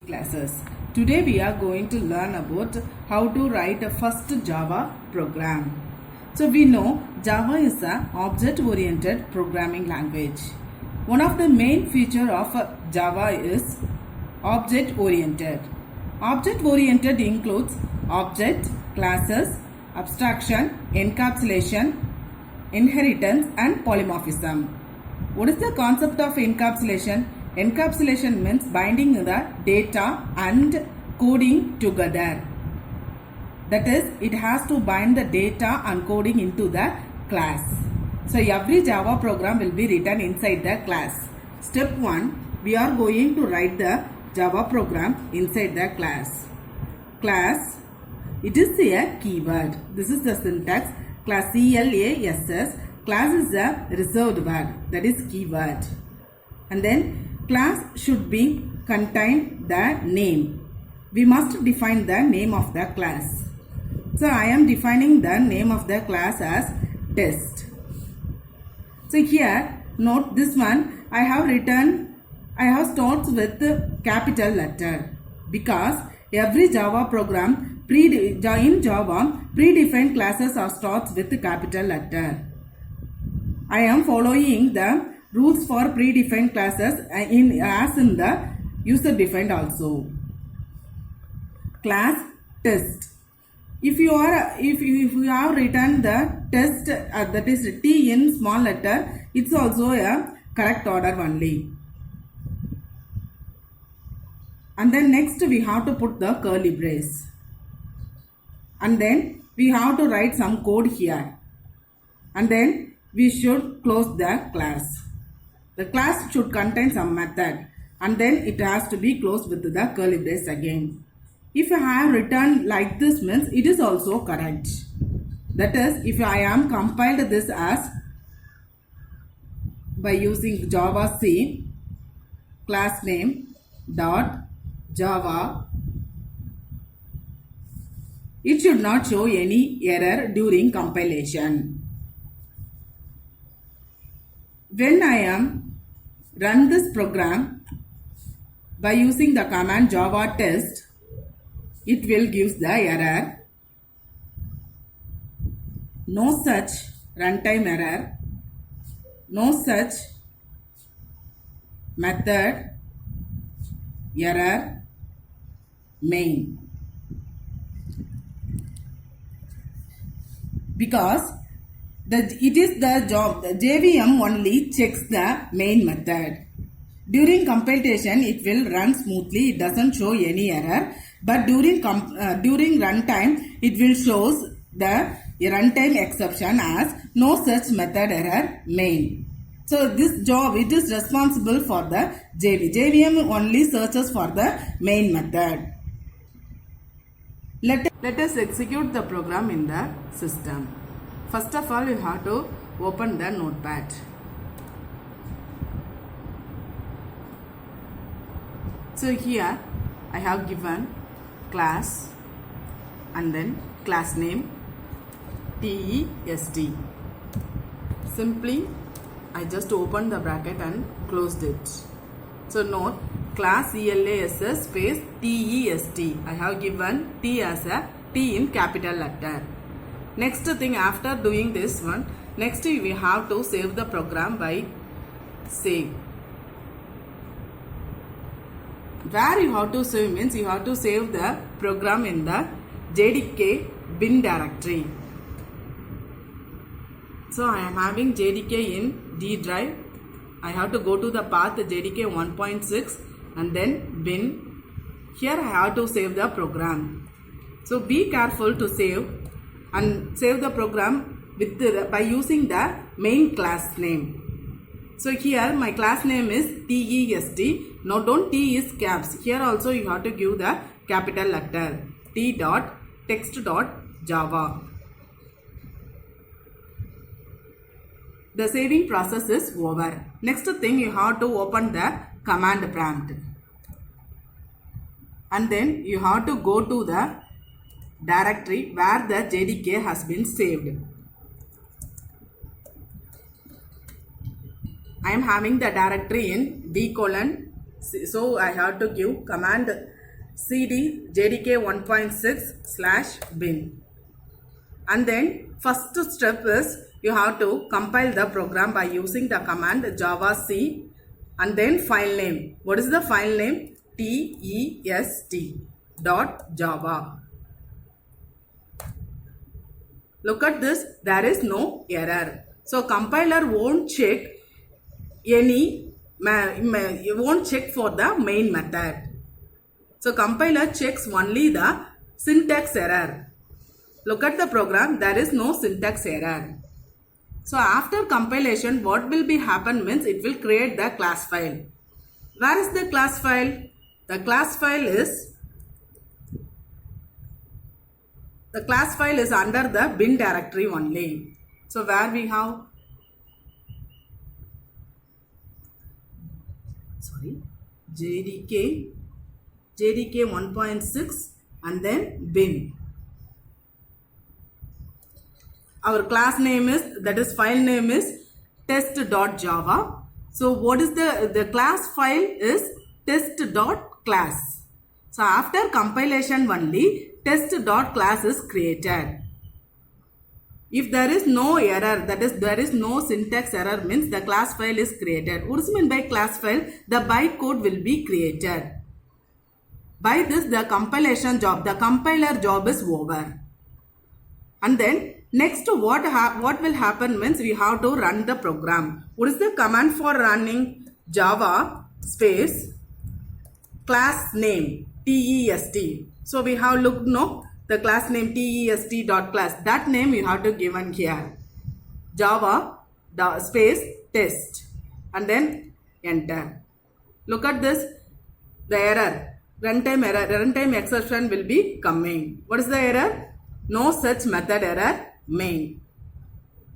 classes. Today we are going to learn about how to write a first Java program. So we know Java is an object-oriented programming language. One of the main feature of Java is object-oriented. Object-oriented includes object, classes, abstraction, encapsulation, inheritance and polymorphism. What is the concept of encapsulation? Encapsulation means binding the data and coding together. That is, it has to bind the data and coding into the class. So every Java program will be written inside the class. Step 1, we are going to write the Java program inside the class. Class, it is a keyword. This is the syntax. Class CLASS. Class is a reserved word, that is keyword. And then class should be contain the name. We must define the name of the class. So I am defining the name of the class as test. So here note this one I have starts with capital letter because every Java program in Java predefined classes are starts with capital letter. I am following the rules for predefined classes as in the user defined also. Class test. If you have written the test that is T in small letter, it's also a correct order only. And then next we have to put the curly brace. And then we have to write some code here. And then we should close the class. The class should contain some method and then it has to be closed with the curly brace again. If I have written like this means it is also correct. That is, if I am compiled this as by using Java C class name dot Java, it should not show any error during compilation. When I am run this program by using the command java test, it will give the error. No such runtime error. No such method error main. Because it is the job, the JVM only checks the main method. During compilation, it will run smoothly. It doesn't show any error. But during runtime, it will shows the runtime exception as no such method error main. So this job, it is responsible for the JVM only searches for the main method. Let us execute the program in the system. First of all, you have to open the notepad. So here I have given class and then class name TEST. Simply I just opened the bracket and closed it. So note class CLASS space TEST. I have given T as a T in capital letter. Next thing, after doing this one, next we have to save the program by save. Where you have to save means you have to save the program in the JDK bin directory. So I am having JDK in D drive. I have to go to the path JDK 1.6 and then bin. Here I have to save the program. So be careful to save and save the program with by using the main class name. So here my class name is TEST. Now don't T is caps. Here also you have to give the capital letter T dot text dot Java. The saving process is over. Next thing, you have to open the command prompt. And then you have to go to the directory where the JDK has been saved. I am having the directory in D colon. So I have to give command cd jdk 1.6 slash bin. And then first step is you have to compile the program by using the command javac and then file name. What is the file name? test.java. Look at this, there is no error. So compiler won't check won't check for the main method. So compiler checks only the syntax error. Look at the program, there is no syntax error. So after compilation, what will be happen means it will create the class file. Where is the class file? The class file is under the bin directory only. So where we have jdk 1.6 and then bin. Our class name is, that is file name is test.java. So what is the class file is test.class. So after compilation only test.class is created. If there is no error, that is there is no syntax error, means the class file is created. What is meant by class file? The bytecode will be created. By this the compilation job, the compiler job is over. And then next what will happen means we have to run the program. What is the command for running? Java space class name test. So we have looked the class name test.class. That name you have to given here. Java space test and then enter. Look at this, the error. Runtime exception will be coming. What is the error? No such method error main.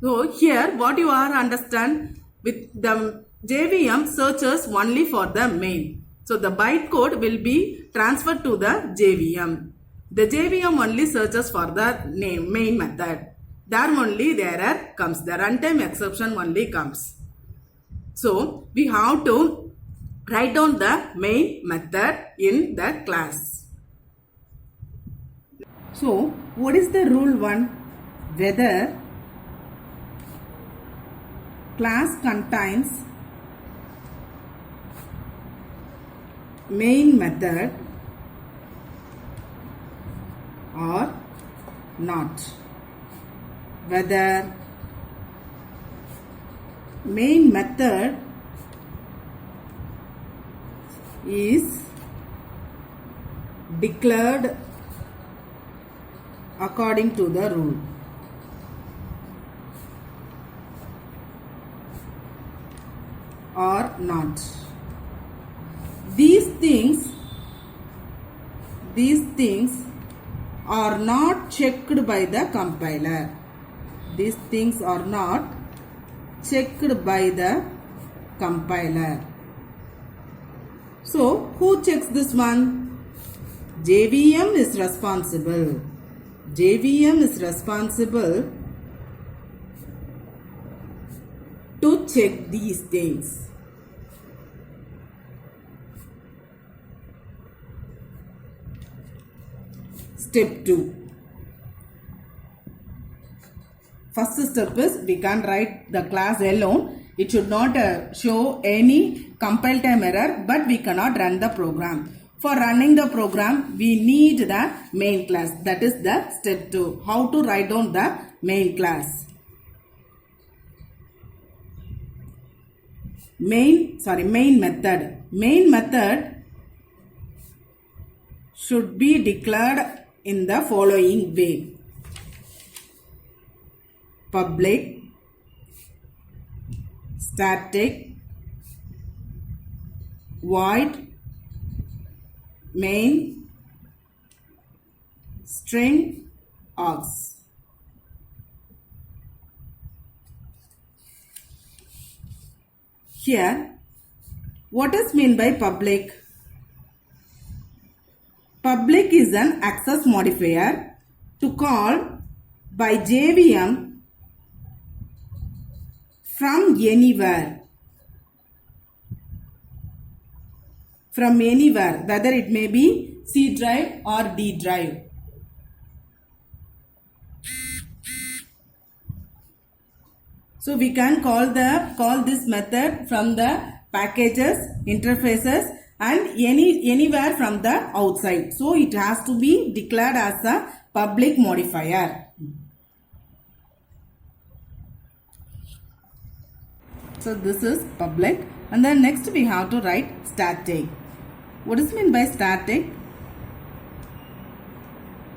So here what you are understand, with the JVM searches only for the main. So the bytecode will be transferred to the JVM. The JVM only searches for the main method. There only the error comes. The runtime exception only comes. So we have to write down the main method in the class. So what is the rule 1? Whether class contains main method or not. Whether main method is declared according to the rule. Or not. These things are not checked by the compiler. These things are not checked by the compiler. So who checks this one? JVM is responsible. JVM is responsible to check these things. Step 2. First step is we can write the class alone. It should not show any compile time error, but we cannot run the program. For running the program, we need the main class. That is the step 2. How to write down the main class. Main method. Main method should be declared in the following way. Public static void main string args. Here, what is meant by public? Public is an access modifier to call by JVM from anywhere. From anywhere, whether it may be C drive or D drive. So we can call this method from the packages, interfaces and anywhere from the outside. So it has to be declared as a public modifier. So this is public, and then next we have to write static. What is meant by static?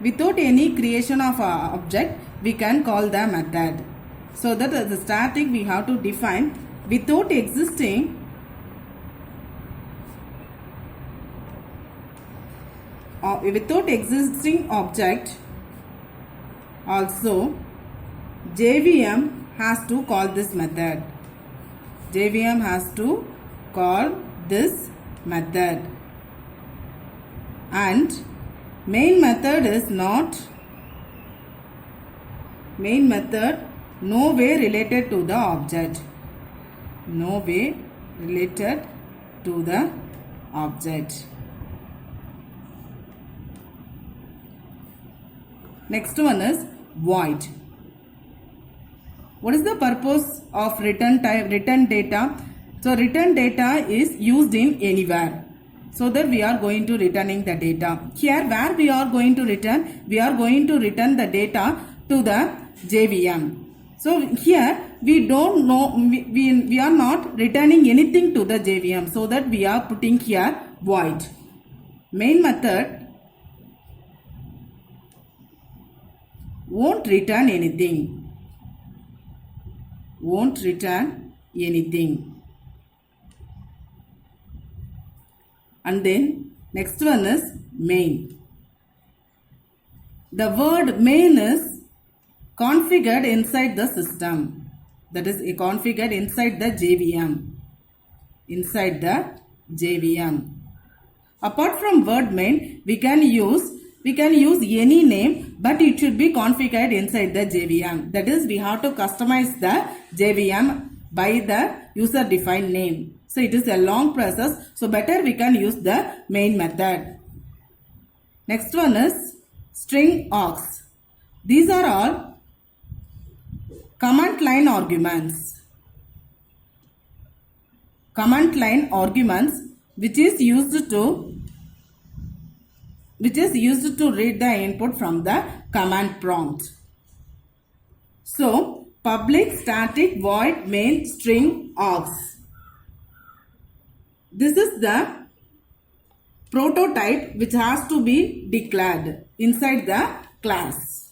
Without any creation of an object, we can call the method. So that as the static we have to define without existing object. Also JVM has to call this method. JVM has to call this method, and main method no way related to the object. No way related to the object. Next one is void. What is the purpose of return data? So return data is used in anywhere. So that we are going to returning the data. Here where we are going to return? We are going to return the data to the JVM. So here we don't know, we are not returning anything to the JVM. So that we are putting here void. Main method won't return anything. Won't return anything. And then next one is main. The word main is configured inside the system. That is configured inside the JVM. Inside the JVM. Apart from word main, we can use any name, but it should be configured inside the JVM. That is, we have to customize the JVM by the user defined name. So it is a long process. So better we can use the main method. Next one is string args. These are all command line arguments. Command line arguments which is used to read the input from the command prompt. So public, static, void, main, string, args. This is the prototype which has to be declared inside the class.